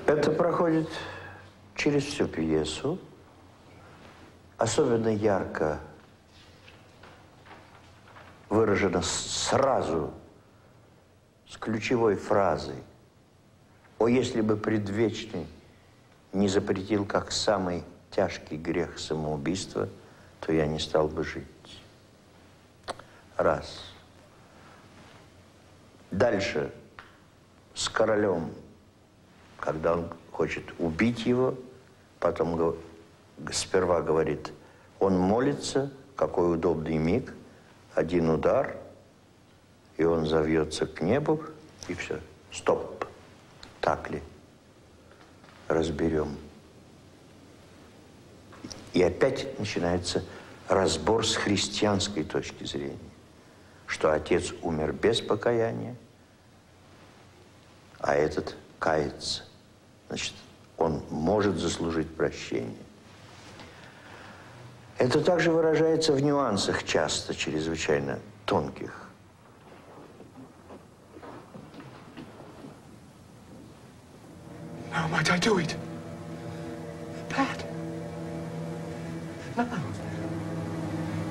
Это проходит через всю пьесу. Особенно ярко выражено сразу с ключевой фразой: «О, если бы предвечный не запретил как самый тяжкий грех самоубийства, то я не стал бы жить». Раз. Дальше с королем, когда он хочет убить его, потом сперва говорит: он молится, какой удобный миг, один удар, и он завьется к небу, и все. Стоп. Так ли? Разберем. И опять начинается разбор с христианской точки зрения, что отец умер без покаяния, а этот кается. Значит, он может заслужить прощение. Это также выражается в нюансах, часто чрезвычайно тонких. How might I do it? That? No.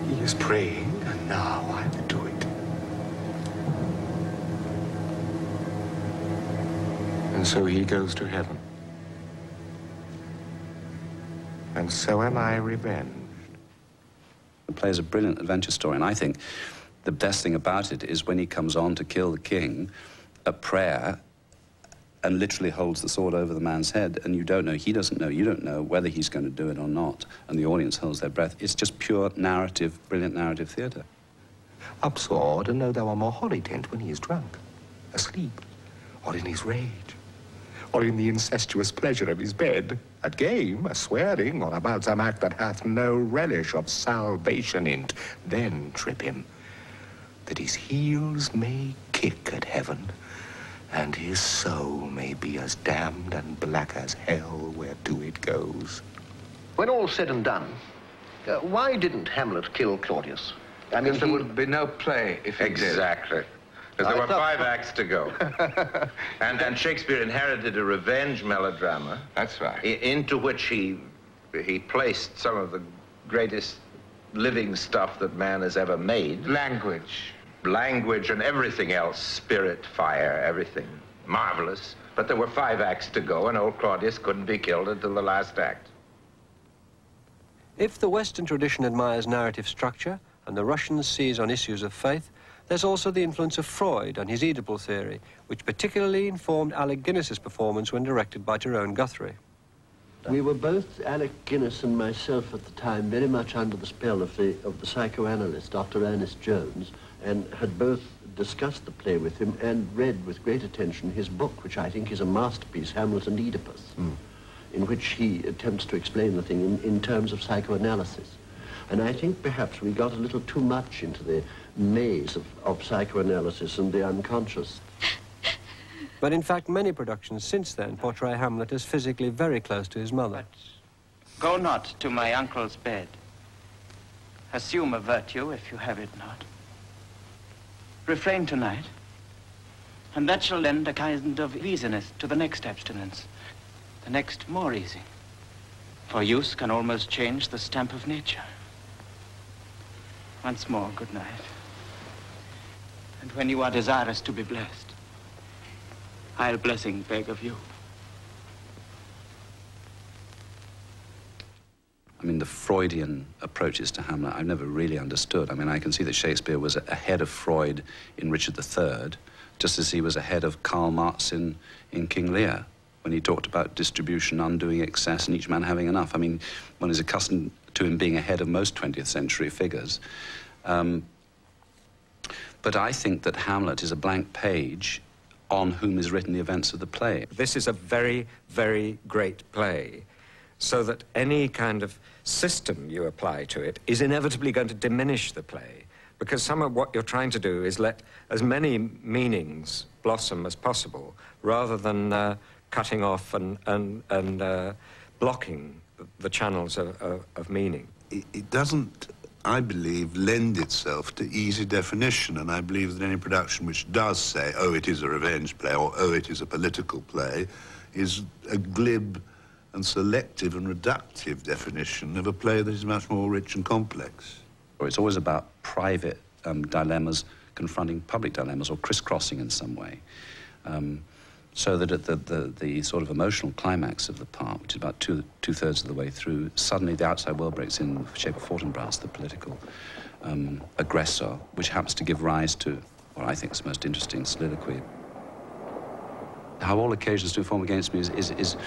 He is praying, and now I will do it. And so he goes to heaven. And so am I revenged. The play is a brilliant adventure story, and I think the best thing about it is when he comes on to kill the king at prayer and literally holds the sword over the man's head, and you don't know, he doesn't know, you don't know whether he's going to do it or not, and the audience holds their breath. It's just pure narrative, brilliant narrative theatre. Upsword, and no thou are more holly tent when he is drunk, asleep, or in his rage, or in the incestuous pleasure of his bed, at game, a swearing, or about some act that hath no relish of salvation in't. Then trip him, that his heels may kick at heaven, and his soul may be as damned and black as hell whereto it goes. When all's said and done, why didn't Hamlet kill Claudius? I mean, there would be no play if he did. Exactly. Because there were 5 acts to go. and Shakespeare inherited a revenge melodrama. That's right. Into which he placed some of the greatest living stuff that man has ever made. Language and everything else, spirit, fire, everything. Marvelous. But there were 5 acts to go, and old Claudius couldn't be killed until the last act. If the Western tradition admires narrative structure and the Russians seize on issues of faith, there's also the influence of Freud and his Oedipal theory, which particularly informed Alec Guinness's performance when directed by Tyrone Guthrie. We were both, Alec Guinness and myself at the time, very much under the spell of the psychoanalyst, Dr. Ernest Jones, and had both discussed the play with him and read with great attention his book, which I think is a masterpiece, Hamlet and Oedipus, in which he attempts to explain the thing in terms of psychoanalysis. And I think perhaps we got a little too much into the maze of psychoanalysis and the unconscious. But in fact, many productions since then portray Hamlet as physically very close to his mother. But go not to my uncle's bed. Assume a virtue if you have it not. Refrain tonight, and that shall lend a kind of easiness to the next abstinence, the next more easy. For use can almost change the stamp of nature. Once more, good night. And when you are desirous to be blessed, I'll blessing beg of you. I mean, the Freudian approaches to Hamlet, I've never really understood. I mean, I can see that Shakespeare was ahead of Freud in Richard III, just as he was ahead of Karl Marx in King Lear, when he talked about distribution, undoing excess, and each man having enough. I mean, one is accustomed to him being ahead of most 20th century figures. But I think that Hamlet is a blank page on whom is written the events of the play. This is a very, very great play, so that any kind of system you apply to it is inevitably going to diminish the play, because some of what you're trying to do is let as many meanings blossom as possible, rather than cutting off and blocking the channels of meaning. It doesn't, I believe, lend itself to easy definition, and I believe that any production which does say, oh, it is a revenge play, or oh, it is a political play, is a glib and selective and reductive definition of a play that is much more rich and complex. It's always about private dilemmas confronting public dilemmas or crisscrossing in some way. So that at the sort of emotional climax of the part, which is about two-thirds of the way through, suddenly the outside world breaks in the shape of Fortinbras, the political aggressor, which happens to give rise to what I think is the most interesting soliloquy. How all occasions do inform against me is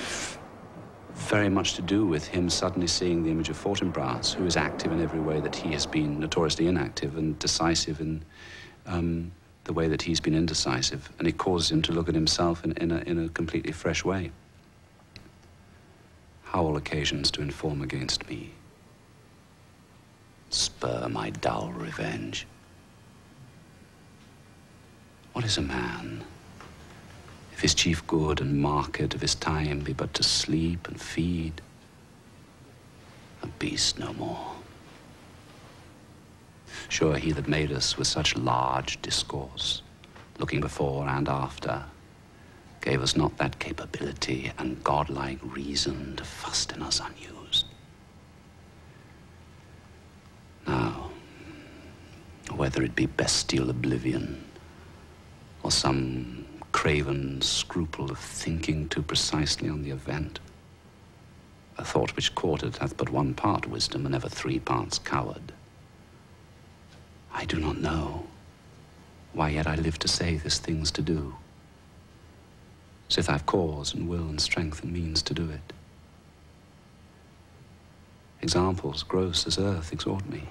very much to do with him suddenly seeing the image of Fortinbras, who is active in every way that he has been notoriously inactive, and decisive in the way that he's been indecisive, and it causes him to look at himself in a completely fresh way. How all occasions do inform against me, spur my dull revenge. What is a man, if his chief good and market of his time be but to sleep and feed? A beast no more. Sure, he that made us with such large discourse, looking before and after, gave us not that capability and godlike reason to fasten us unused. Now, whether it be bestial oblivion, or some craven scruple of thinking too precisely on the event, a thought which courted hath but one part wisdom, and ever 3 parts coward. I do not know why yet I live to say this thing's to do, sith I've cause and will and strength and means to do it. Examples gross as earth exhort me.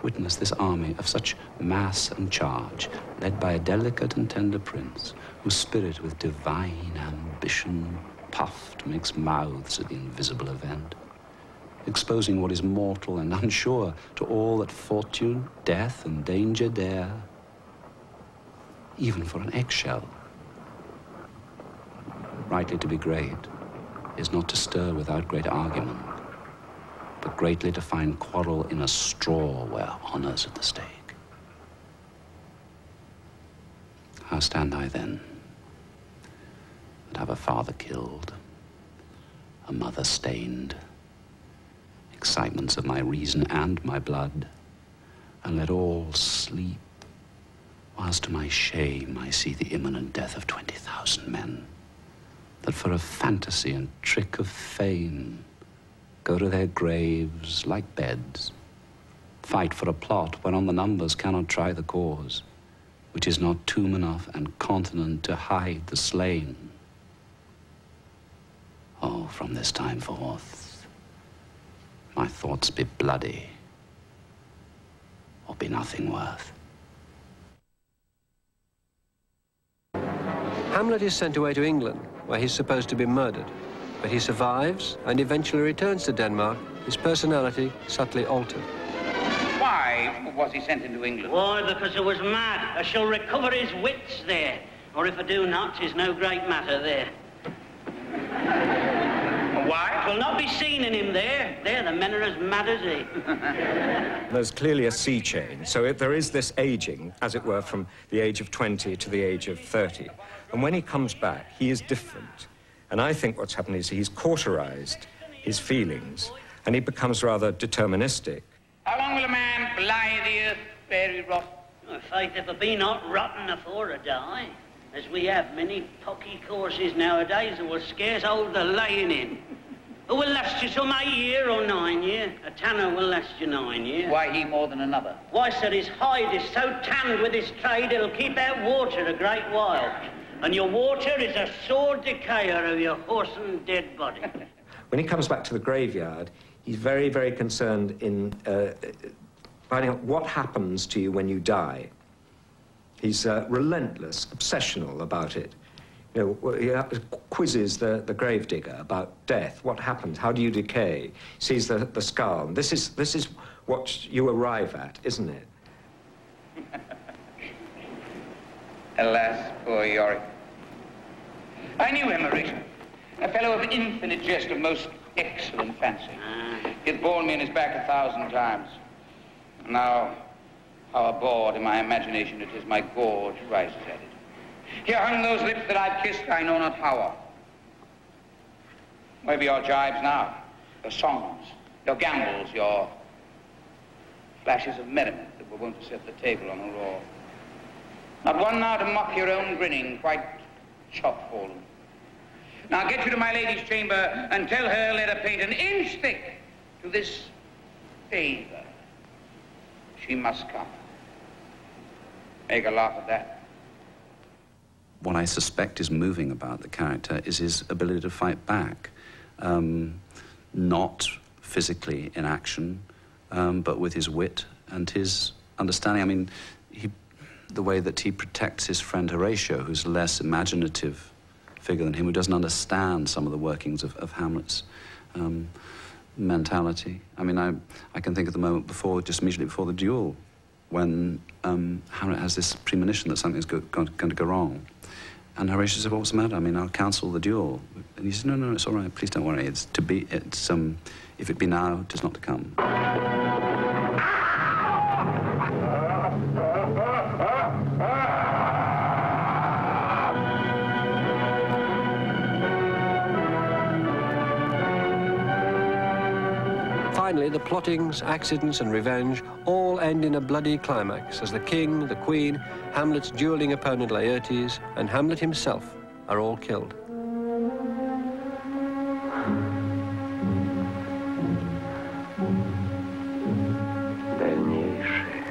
Witness this army of such mass and charge, led by a delicate and tender prince, whose spirit with divine ambition puffed makes mouths at the invisible event, exposing what is mortal and unsure to all that fortune, death, and danger dare, even for an eggshell. Rightly to be great is not to stir without great argument, but greatly to find quarrel in a straw where honor's at the stake. How stand I then, that have a father killed, a mother stained, excitements of my reason and my blood, and let all sleep, whilst to my shame I see the imminent death of 20,000 men, that for a fantasy and trick of fame go to their graves like beds, fight for a plot whereon the numbers cannot try the cause, which is not tomb enough and continent to hide the slain. Oh, from this time forth, my thoughts be bloody, or be nothing worth. Hamlet is sent away to England, where he's supposed to be murdered. But he survives and eventually returns to Denmark, his personality subtly altered. Why was he sent into England? Why, because I was mad. I shall recover his wits there. Or if I do not, 'tis no great matter there. Why? It will not be seen in him there. There, the men are as mad as he. There's clearly a sea change. So there is this aging, as it were, from the age of 20 to the age of 30. And when he comes back, he is different. And I think what's happened is he's cauterized his feelings, and he becomes rather deterministic. How long will a man lie the earth very rot? Oh, faith, if I be not rotten afore I die, as we have many pocky courses nowadays who will scarce hold the laying in. Who will last you some 8 year or 9 year? A tanner will last you 9 year. Why he more than another? Why, sir, his hide is so tanned with his trade it'll keep out water a great while. And your water is a sore decayer of your whoreson dead body. When he comes back to the graveyard, he's very, very concerned in finding out what happens to you when you die. He's relentless, obsessional about it. You know, he quizzes the gravedigger about death. What happens? How do you decay? Sees the skull. This is what you arrive at, isn't it? Alas, poor Yorick. I knew Emmerich, a fellow of infinite jest, of most excellent fancy. He had borne me in his back 1,000 times. Now, how abhorred in my imagination it is, my gorge rises at it. Here hung those lips that I've kissed I know not how of. Where be your jibes now? Your songs, your gambols, your flashes of merriment that were wont to set the table on a roar. Not one now to mock your own grinning, quite chop-fallen. Now get you to my lady's chamber and tell her let her paint an inch thick to this favor. She must come. Make her laugh at that. What I suspect is moving about the character is his ability to fight back. Not physically in action, but with his wit and his understanding. I mean, the way that he protects his friend Horatio, who's a less imaginative figure than him, who doesn't understand some of the workings of Hamlet's mentality. I mean, I can think of the moment before, just immediately before the duel, when Hamlet has this premonition that something's going to go wrong. And Horatio said, "What's the matter? I mean, I'll cancel the duel." And he said, "No, it's all right. Please don't worry. It's to be. It's if it be now, it is not to come." Finally, the plottings, accidents, and revenge all end in a bloody climax as the king, the queen, Hamlet's dueling opponent Laertes, and Hamlet himself are all killed. Дальнейшее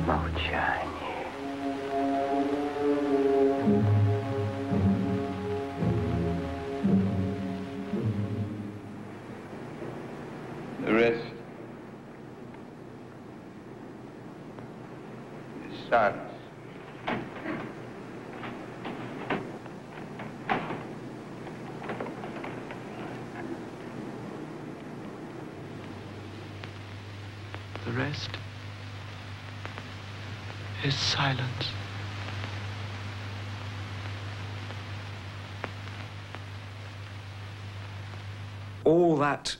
молчание. The rest is silence. The rest is silence. All that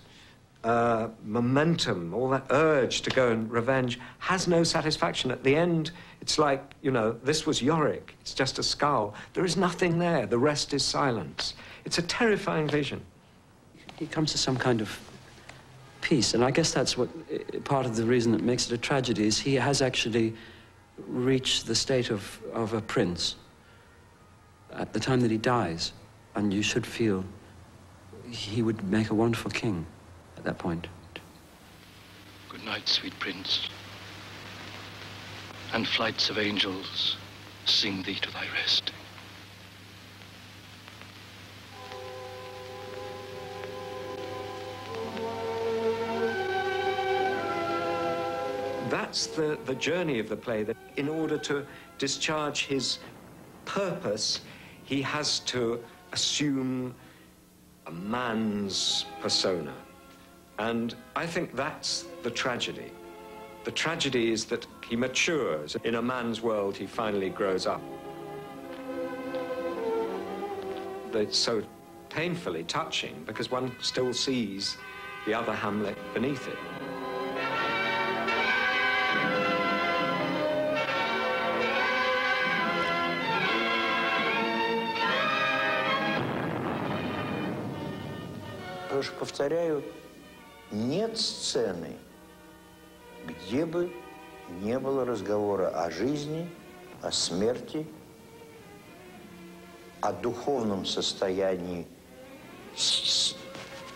momentum, all that urge to go and revenge has no satisfaction. At the end, it's like, you know, this was Yorick. It's just a skull. There is nothing there. The rest is silence. It's a terrifying vision. He comes to some kind of peace, and I guess that's what part of the reason that makes it a tragedy is he has actually reached the state of a prince at the time that he dies, and you should feel he would make a wonderful king at that point. Good night, sweet prince, and flights of angels sing thee to thy rest. That's the journey of the play, that in order to discharge his purpose, he has to assume a man's persona. And I think that's the tragedy. The tragedy is that he matures. In a man's world, he finally grows up. It's so painfully touching because one still sees the other Hamlet beneath it. Потому что, повторяю, нет сцены, где бы не было разговора о жизни, о смерти, о духовном состоянии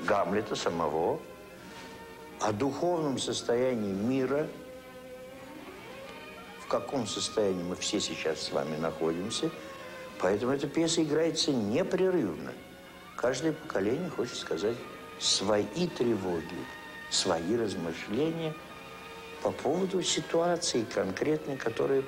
Гамлета самого, о духовном состоянии мира, в каком состоянии мы все сейчас с вами находимся. Поэтому эта пьеса играется непрерывно. Каждое поколение хочет сказать свои тревоги, свои размышления по поводу ситуации конкретной, которая